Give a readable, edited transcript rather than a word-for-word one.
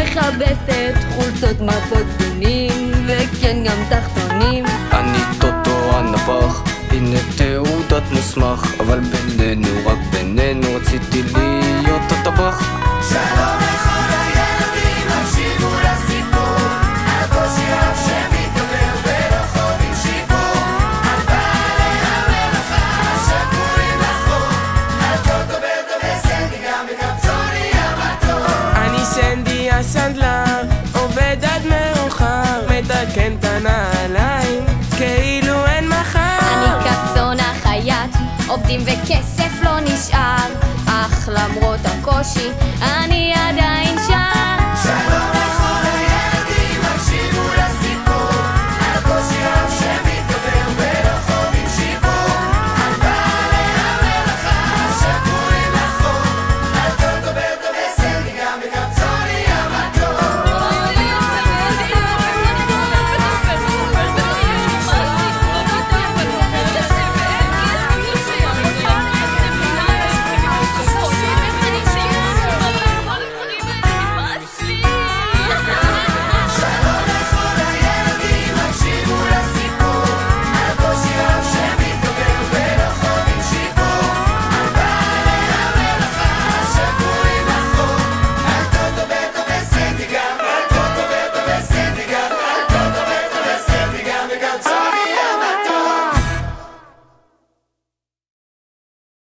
מכבסת חולצות מפות ספינים, וכן גם תחתונים. אני טוטו הנפח, הנה תעודת מוסמך, אבל בינינו, רק בינינו, רציתי להיות הטבח. שלום לכל הילדים, הקשיבו לסיפור על קושי רב שמתגבר ולא חווים שיפור, על בעלי המלאכה שקוראים לחור, על טוטו בסנדי גם בקפצוני המטור. אני סנדי הסנדלר, עובד עד מאוחר, מתקן את הנעליים כאילו אין מחר. אני קפצון החייט, עובדים וכסף לא נשאר, אך למרות הקושי